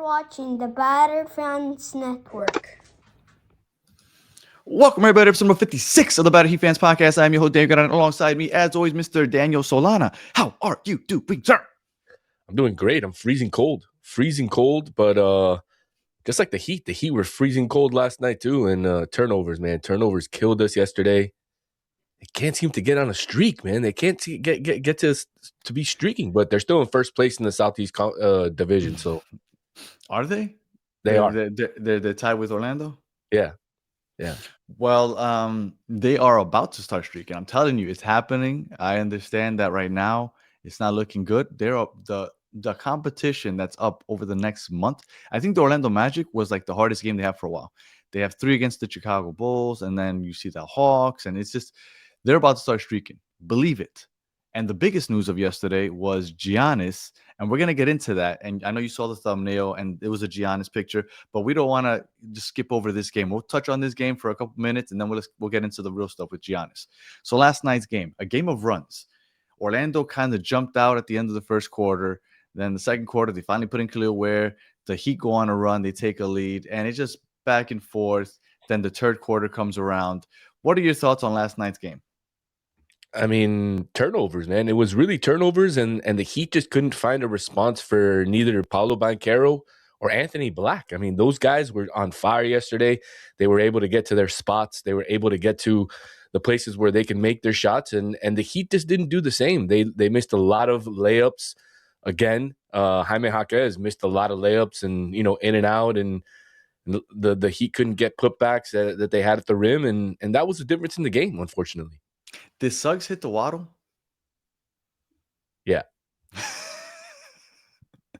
watching the Batter Fans Network. Welcome, everybody, to episode number 56 of the Batter Heat Fans Podcast. I'm your host, Dave Goddard, alongside me, as always, Mr. Daniel Solana. How are you doing, sir? I'm doing great. I'm freezing cold, but just like the Heat were freezing cold last night too. And turnovers, man, turnovers killed us yesterday. They can't seem to get on a streak, man. They can't get to be streaking, but they're still in first place in the Southeast Division. So Are they? they are. They're tied with Orlando? Yeah. Well, they are about to start streaking. I'm telling you, it's happening. I understand that right now it's not looking good. They're up the competition that's up over the next month. I think the Orlando Magic was like the hardest game they have for a while. They have 3 against the Chicago Bulls, and then you see the Hawks, and it's just they're about to start streaking. Believe it. And the biggest news of yesterday was Giannis, and we're gonna get into that. And I know you saw the thumbnail, and it was a Giannis picture, but we don't want to just skip over this game. We'll touch on this game for a couple minutes, and then we'll get into the real stuff with Giannis. So last night's game, a game of runs. Orlando kind of jumped out at the end of the first quarter. Then the second quarter, they finally put in Khalil Ware. The Heat go on a run, they take a lead, and it's just back and forth. Then the third quarter comes around. What are your thoughts on last night's game? I mean, turnovers, man. It was really turnovers, and the Heat just couldn't find a response for neither Paolo Banchero or Anthony Black. I mean, those guys were on fire yesterday. They were able to get to their spots. They were able to get to the places where they can make their shots, and the Heat just didn't do the same. They missed a lot of layups. Again, Jaime Jaquez missed a lot of layups, and in and out, and the Heat couldn't get putbacks that they had at the rim, and that was the difference in the game, unfortunately. Did Suggs hit the Waddle? Yeah.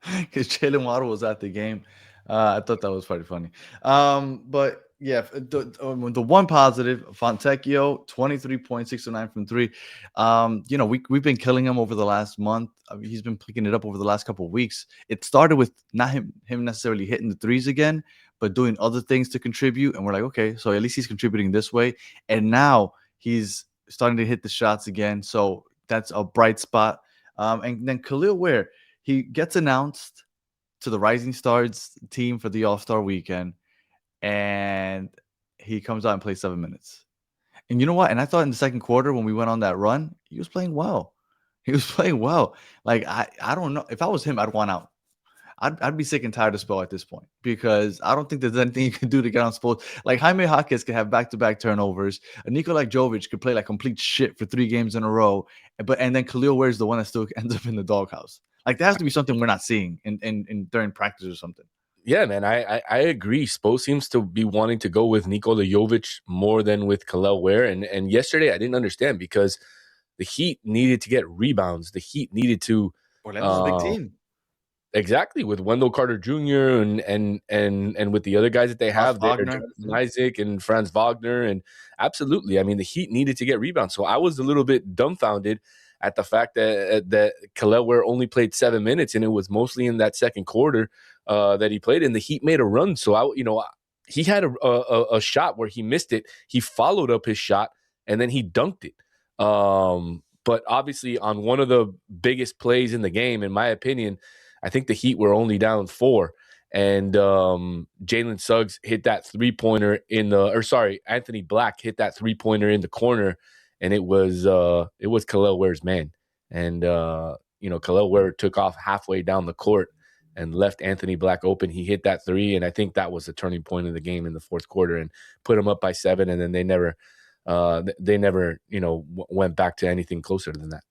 Because Jalen Waddle was at the game. I thought that was pretty funny. But yeah, the one positive, Fontecchio, 23 points, 6 of 9 from 3. We've been killing him over the last month. I mean, he's been picking it up over the last couple of weeks. It started with not him necessarily hitting the threes again, but doing other things to contribute. And we're like, okay, so at least he's contributing this way. And now he's starting to hit the shots again. So that's a bright spot. And then Khalil Ware, he gets announced to the Rising Stars team for the All-Star weekend, and he comes out and plays 7 minutes. And you know what? And I thought in the second quarter when we went on that run, he was playing well. He was playing well. Like, I don't know. If I was him, I'd want out. I'd be sick and tired of Spo at this point because I don't think there's anything you can do to get on Spo. Like Jaime Jaquez could have back-to-back turnovers. Nikola Jovic could play like complete shit for 3 games in a row. And then Khalil Ware is the one that still ends up in the doghouse. Like there has to be something we're not seeing in during practice or something. Yeah, man, I agree. Spo seems to be wanting to go with Nikola Jovic more than with Khalil Ware. And yesterday I didn't understand because the Heat needed to get rebounds. The Heat needed to Orlando's a big team. Exactly, with Wendell Carter Jr. and with the other guys that they have there, Jonathan Isaac and Franz Wagner, and absolutely, I mean, the Heat needed to get rebounds. So I was a little bit dumbfounded at the fact that Khalil Ware only played 7 minutes, and it was mostly in that second quarter that he played, and the Heat made a run. So he had a shot where he missed it. He followed up his shot, and then he dunked it. But obviously, on one of the biggest plays in the game, in my opinion, I think the Heat were only down 4, and Jalen Suggs hit that 3-pointer Anthony Black hit that 3-pointer in the corner, and it was Khalil Ware's man, and Khalil Ware took off halfway down the court and left Anthony Black open. He hit that 3, and I think that was the turning point of the game in the fourth quarter, and put him up by 7, and then they never went back to anything closer than that.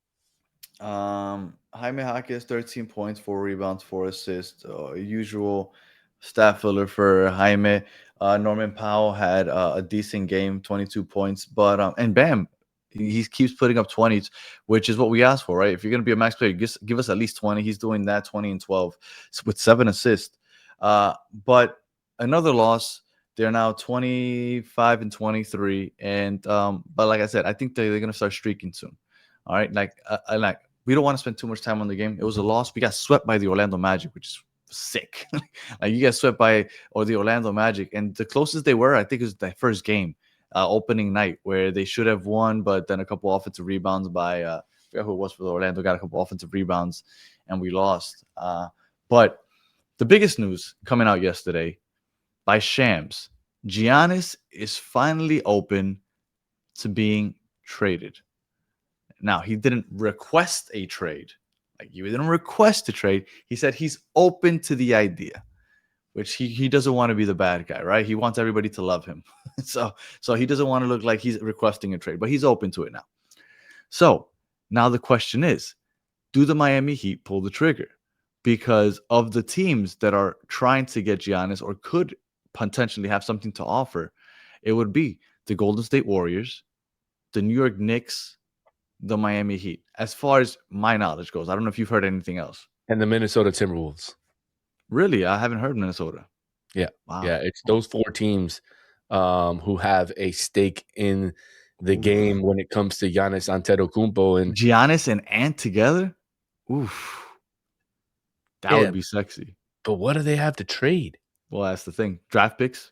Jaime Jaquez, 13 points, 4 rebounds, 4 assists. Usual staff filler for Jaime. Norman Powell had a decent game, 22 points. But and bam, he keeps putting up 20s, which is what we asked for, right? If you're going to be a max player, give us at least 20. He's doing that, 20 and 12 with 7 assists. But another loss. They're now 25 and 23. And but like I said, I think they're going to start streaking soon. All right, we don't want to spend too much time on the game. It was a loss. We got swept by the Orlando Magic, which is sick. Like you get swept by the Orlando Magic, and the closest they were, I think, is the first game, opening night, where they should have won, but then a couple offensive rebounds by I forgot who it was for the Orlando. Got a couple offensive rebounds, and we lost. But The biggest news coming out yesterday by Shams, Giannis is finally open to being traded. Now, he didn't request a trade. Like, he didn't request a trade. He said he's open to the idea, which he doesn't want to be the bad guy, right? He wants everybody to love him. so he doesn't want to look like he's requesting a trade, but he's open to it now. So now the question is, do the Miami Heat pull the trigger? Because of the teams that are trying to get Giannis or could potentially have something to offer, it would be the Golden State Warriors, the New York Knicks, the Miami Heat. As far as my knowledge goes, I don't know if you've heard anything else. And the Minnesota Timberwolves. Really? I haven't heard Minnesota. Yeah. Wow. Yeah, it's those 4 teams who have a stake in the game when it comes to Giannis Antetokounmpo and Giannis and Ant together? Oof. That would be sexy. But what do they have to trade? Well, that's the thing. Draft picks?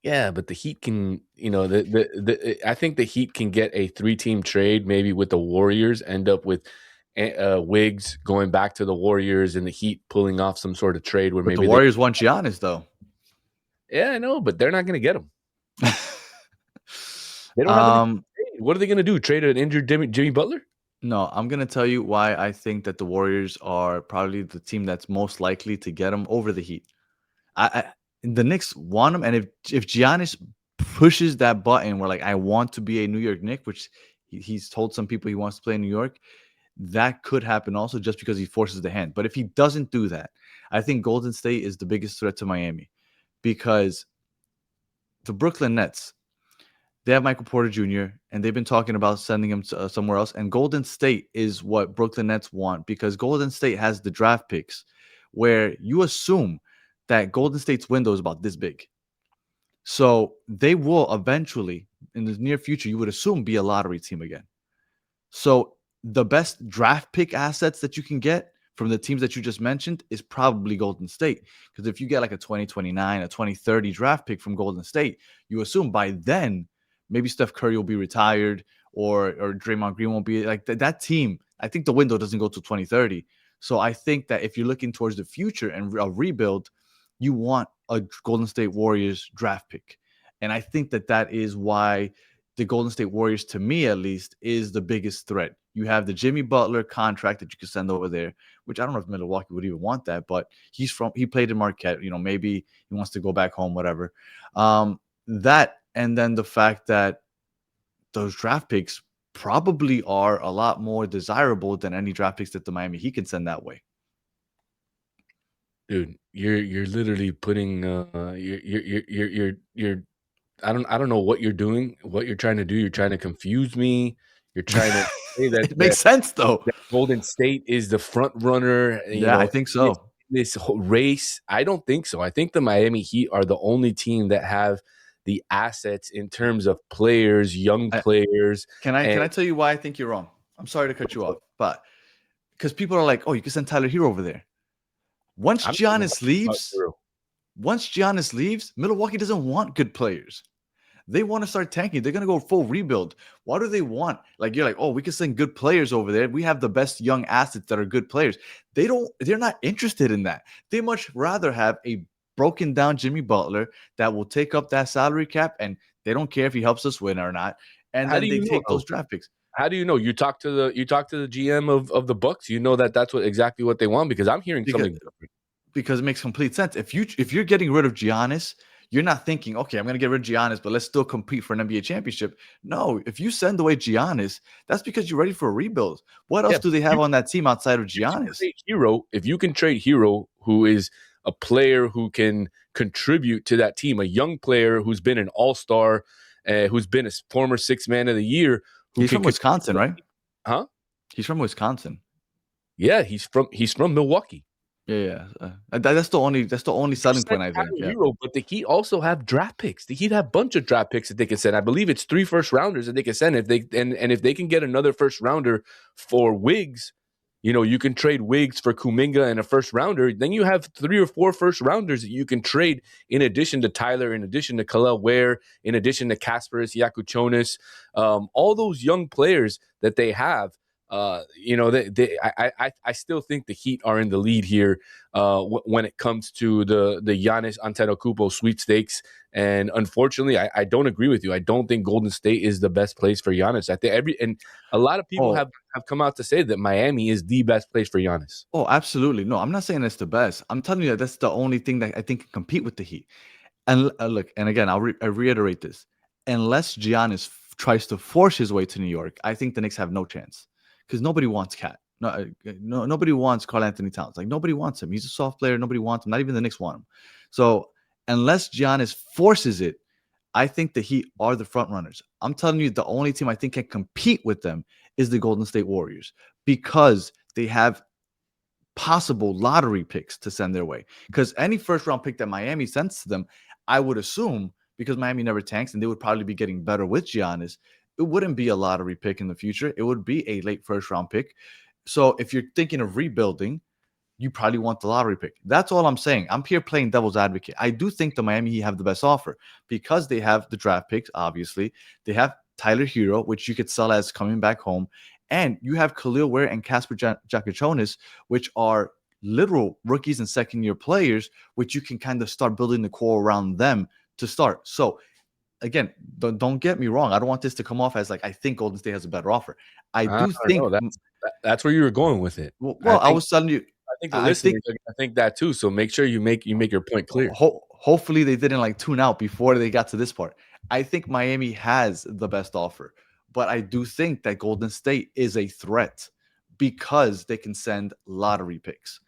Yeah, but the Heat can, I think the Heat can get a 3-team trade, maybe with the Warriors, end up with Wiggs going back to the Warriors and the Heat pulling off some sort of trade where but maybe the Warriors want Giannis, though. Yeah, I know, but they're not going to get him. They don't have any trade. What are they going to do? Trade an injured Jimmy Butler? No, I'm going to tell you why I think that the Warriors are probably the team that's most likely to get him over the Heat. The Knicks want him, and if Giannis pushes that button where, like, I want to be a New York Knick, which he's told some people he wants to play in New York, that could happen also just because he forces the hand. But if he doesn't do that, I think Golden State is the biggest threat to Miami, because the Brooklyn Nets, they have Michael Porter Jr., and they've been talking about sending him to, somewhere else. And Golden State is what Brooklyn Nets want, because Golden State has the draft picks where you assume that Golden State's window is about this big. So they will eventually, in the near future, you would assume, be a lottery team again. So the best draft pick assets that you can get from the teams that you just mentioned is probably Golden State. Because if you get like a 2029, a 2030 draft pick from Golden State, you assume by then maybe Steph Curry will be retired, or Draymond Green won't be. Like that team, I think the window doesn't go to 2030. So I think that if you're looking towards the future and a rebuild, you want a Golden State Warriors draft pick. And I think that is why the Golden State Warriors, to me at least, is the biggest threat. You have the Jimmy Butler contract that you can send over there, which I don't know if Milwaukee would even want that, but he played in Marquette. Maybe he wants to go back home, whatever. That, and then the fact that those draft picks probably are a lot more desirable than any draft picks that the Miami Heat can send that way. Dude, you're literally putting you're I don't know what you're doing, what you're trying to do. You're trying to confuse me. You're trying to say that it makes sense though. That Golden State is the front runner. I think so. This whole race, I don't think so. I think the Miami Heat are the only team that have the assets in terms of players, young players. Can I tell you why I think you're wrong? I'm sorry to cut you off, but because people are like, oh, you can send Tyler Hero over there. Once Giannis leaves, Milwaukee doesn't want good players. They want to start tanking. They're going to go full rebuild. What do they want? Like, you're like, oh, we can send good players over there. We have the best young assets that are good players. They're not interested in that. They much rather have a broken down Jimmy Butler that will take up that salary cap, and they don't care if he helps us win or not. And then they take those draft picks. How do you know? You talk to the GM of the Bucks. You know that's exactly what they want, because I'm hearing something different. Because it makes complete sense. If you're getting rid of Giannis, you're not thinking, okay, I'm going to get rid of Giannis, but let's still compete for an NBA championship. No, if you send away Giannis, that's because you're ready for a rebuild. What else do they have on that team outside of Giannis? If you can trade Hero, who is a player who can contribute to that team, a young player who's been an all-star, who's been a former sixth man of the year. He's from Wisconsin, right? Huh? He's from Wisconsin. Yeah, he's from Milwaukee. Yeah. That's the only selling point, I think. Hero, but the Heat also have draft picks. The Heat have a bunch of draft picks that they can send. I believe it's 3 first-rounders that they can send. If they can get another first-rounder for Wiggs, you can trade Wiggs for Kuminga and a first-rounder. Then you have 3 or 4 first-rounders that you can trade in addition to Tyler, in addition to Kel'el Ware, in addition to Kasparis Yakuchonis. All those young players that they have, I still think the Heat are in the lead here when it comes to the Giannis Antetokounmpo sweepstakes. And unfortunately, I don't agree with you. I don't think Golden State is the best place for Giannis. I think a lot of people have come out to say that Miami is the best place for Giannis. Oh, absolutely. No, I'm not saying it's the best. I'm telling you that that's the only thing that I think can compete with the Heat. And look, and again, I reiterate this: unless Giannis tries to force his way to New York, I think the Knicks have no chance because nobody wants Cat. No, nobody wants Karl Anthony Towns. Like nobody wants him. He's a soft player. Nobody wants him. Not even the Knicks want him. So unless Giannis forces it, I think the Heat are the front runners. I'm telling you, the only team I think can compete with them is the Golden State Warriors because they have possible lottery picks to send their way. Because any first round pick that Miami sends to them, I would assume, because Miami never tanks and they would probably be getting better with Giannis, it wouldn't be a lottery pick in the future. It would be a late first round pick. So if you're thinking of rebuilding, you probably want the lottery pick. That's all I'm saying. I'm here playing devil's advocate. I do think the Miami Heat have the best offer because they have the draft picks, obviously. They have Tyler Hero, which you could sell as coming back home. And you have Khalil Ware and Casper Jakachonis, which are literal rookies and second-year players, which you can kind of start building the core around them to start. So, again, don't get me wrong. I don't want this to come off as like I think Golden State has a better offer. I do think that's where you were going with it. Well, I was telling you. I think the listeners I think that too. So make sure you make your point clear. Hopefully they didn't like tune out before they got to this part. I think Miami has the best offer, but I do think that Golden State is a threat because they can send lottery picks.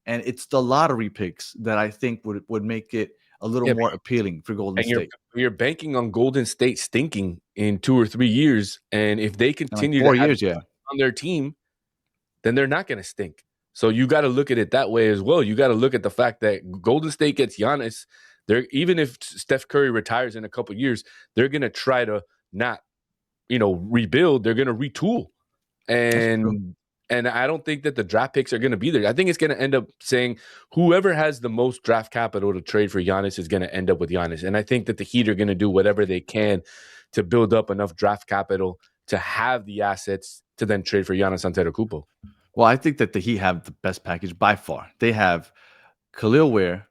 And it's the lottery picks that I think would make it a little more appealing for Golden State. You're banking on Golden State stinking in 2 or 3 years, and if they continue like 4 to years, on their team, then they're not going to stink. So you got to look at it that way as well. You got to look at the fact that Golden State gets Giannis. They're even if Steph Curry retires in a couple of years, they're going to try to not, rebuild. They're going to retool, and I don't think that the draft picks are going to be there. I think it's going to end up saying whoever has the most draft capital to trade for Giannis is going to end up with Giannis. And I think that the Heat are going to do whatever they can to build up enough draft capital to have the assets to then trade for Giannis Antetokounmpo. Well, I think that the Heat have the best package by far. They have Khalil Ware,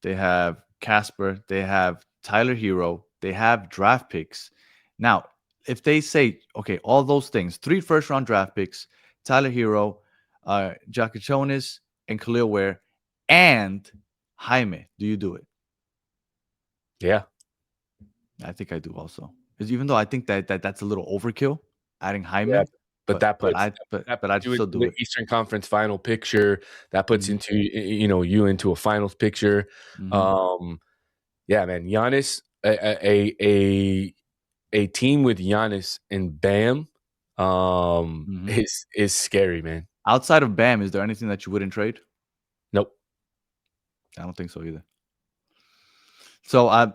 they have Casper, they have Tyler Hero, they have draft picks. Now, if they say, okay, all those things, 3 first-round draft picks, Tyler Hero, Jakachonis, and Khalil Ware, and Jaime, do you do it? Yeah. I think I do also. Because even though I think that's a little overkill, adding Jaime. Yeah. But I'd still do it. Eastern Conference final picture that puts into you into a finals picture. Mm-hmm. Yeah, man, Giannis, a team with Giannis and Bam, is scary, man. Outside of Bam, is there anything that you wouldn't trade? Nope. I don't think so either. So I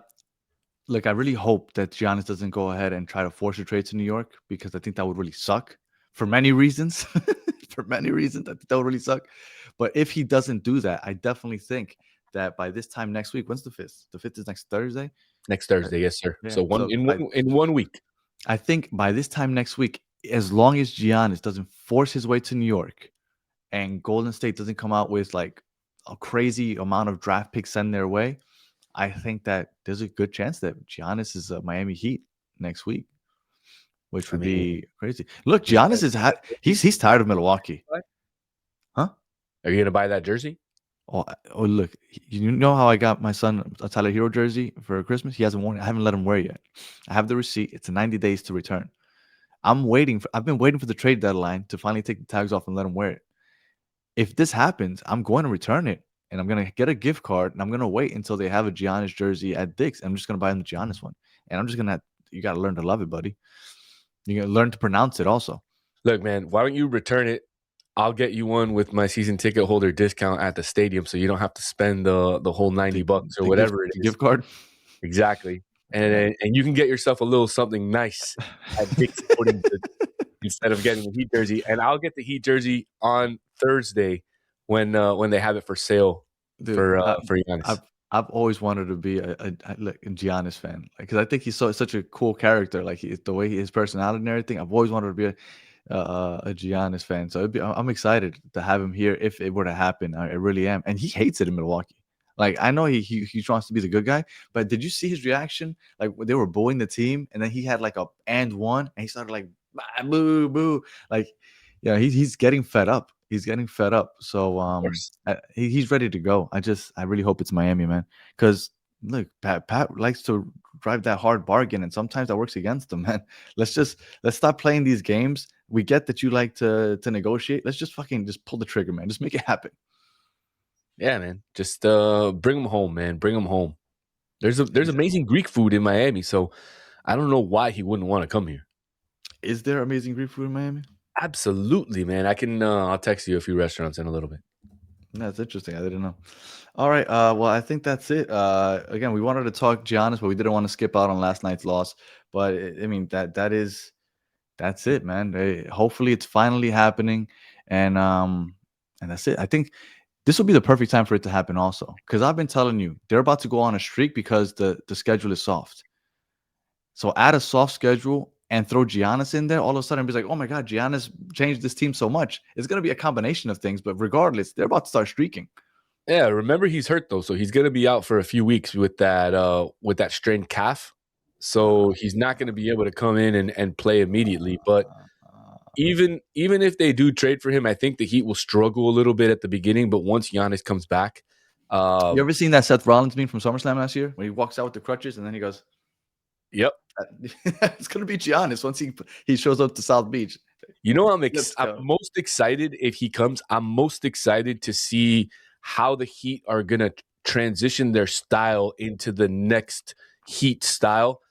really hope that Giannis doesn't go ahead and try to force a trade to New York because I think that would really suck. For many reasons, I think that would really suck. But if he doesn't do that, I definitely think that by this time next week, when's the 5th? The 5th is next Thursday? Next Thursday, yes, sir. Yeah. So in 1 week. I think by this time next week, as long as Giannis doesn't force his way to New York and Golden State doesn't come out with like a crazy amount of draft picks sent their way, I think that there's a good chance that Giannis is a Miami Heat next week. Which would be crazy. Look, Giannis he's tired of Milwaukee. Huh? Are you going to buy that jersey? Oh, look, you know how I got my son a Tyler Hero jersey for Christmas? He hasn't worn it. I haven't let him wear it yet. I have the receipt. It's 90 days to return. I've been waiting for the trade deadline to finally take the tags off and let him wear it. If this happens, I'm going to return it and I'm going to get a gift card and I'm going to wait until they have a Giannis jersey at Dick's. I'm just going to buy him the Giannis one. And I'm just going to you got to learn to love it, buddy. You got to learn to pronounce it also. Look, man, why don't you return it? I'll get you one with my season ticket holder discount at the stadium, so you don't have to spend the whole $90 or whatever it is. Gift card. Exactly, and you can get yourself a little something nice at Dick's Sporting Goods instead of getting the Heat jersey. And I'll get the Heat jersey on Thursday when they have it for sale. Dude, for Giannis. I've always wanted to be a Giannis fan because I think he's such a cool character. Like the way his personality and everything. I've always wanted to be a Giannis fan. So I'm excited to have him here if it were to happen. I really am. And he hates it in Milwaukee. Like I know he wants to be the good guy, but did you see his reaction? Like when they were booing the team, and then he had like a and one, and he started like boo boo. Like, yeah, he's getting fed up. He's getting fed up. So Of course. he's ready to go. I really hope it's Miami, man. Because look, Pat likes to drive that hard bargain, and sometimes that works against him, man. Let's stop playing these games. We get that you like to negotiate. Let's just pull the trigger, man. Just make it happen. Yeah, man. Just bring them home, man. Bring them home. There's amazing Greek food in Miami, so I don't know why he wouldn't want to come here. Is there amazing Greek food in Miami? Absolutely, man. I can I'll text you a few restaurants in a little bit. That's interesting. I didn't know. All right. Well, I think that's it. Again, we wanted to talk Giannis, but we didn't want to skip out on last night's loss. But I mean that's it, man. Hopefully, it's finally happening, and that's it. I think this will be the perfect time for it to happen, also, because I've been telling you they're about to go on a streak because the schedule is soft. So add a soft schedule and throw Giannis in there, all of a sudden be like, oh my God, Giannis changed this team so much. It's going to be a combination of things, but regardless, they're about to start streaking. Yeah, remember he's hurt though, so he's going to be out for a few weeks with that strained calf. So he's not going to be able to come in and play immediately. But even if they do trade for him, I think the Heat will struggle a little bit at the beginning. But once Giannis comes back, you ever seen that Seth Rollins meme from SummerSlam last year when he walks out with the crutches and then he goes, "Yep, it's gonna be Giannis once he shows up to South Beach." You know, I'm most excited if he comes. I'm most excited to see how the Heat are gonna transition their style into the next Heat style.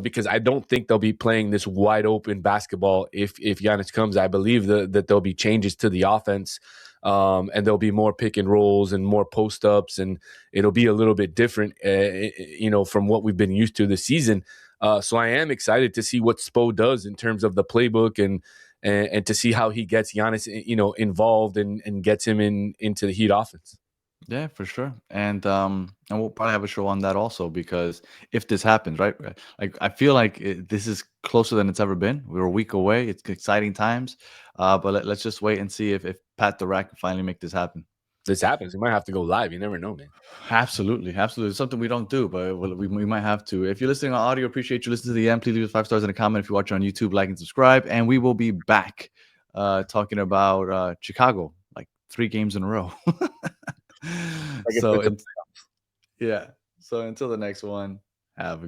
Because I don't think they'll be playing this wide open basketball if Giannis comes. I believe that there'll be changes to the offense, and there'll be more pick and rolls and more post ups, and it'll be a little bit different, from what we've been used to this season. So I am excited to see what Spo does in terms of the playbook and to see how he gets Giannis, involved and gets him into the Heat offense. Yeah, for sure. And we'll probably have a show on that also, because if this happens, right? Like I feel like this is closer than it's ever been. We're a week away. It's exciting times. But let's just wait and see if Pat the Rat can finally make this happen. This happens. We might have to go live. You never know, man. Absolutely. It's something we don't do, but we might have to. If you're listening on audio, appreciate you listening to the end. Please leave us 5 stars in a comment. If you watch on YouTube, like and subscribe. And we will be back talking about Chicago, like 3 games in a row. So until the next one, have a good